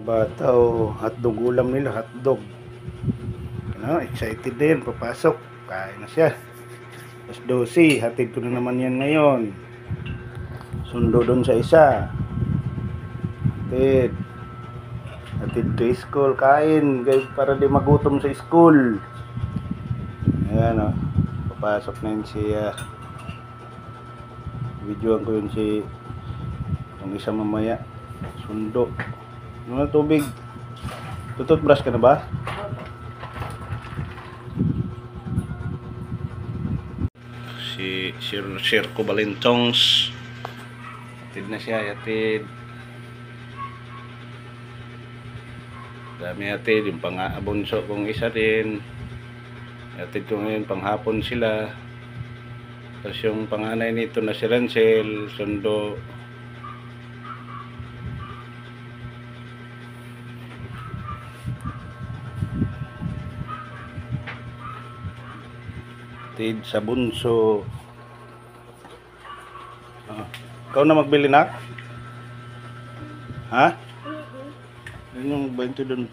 Bata o hotdog ulam nila, hotdog. Ano, excited din, papasok. Kain na siya. Tapos 12, hatid ko na naman yan ngayon. Sundo doon sa isa. Hatid. Hatid to school, kain. Para di magutom sa school. Ayan o. Papasok na yun siya. Videoan ko yun si yung isa mamaya. Sundo. Ano na tubig? Tututbrush ka na ba? Si Sir ko Balintongs. Yatid na siya, yatid. Dami yatid, yung pang-abunso kong isa din. Yatid ko ngayon, panghapon sila. Tapos yung panganay nito na si Rancel, sundo. Yatid sa bunso. Ikaw na magbili na? Ha? Yun yung 20 doon.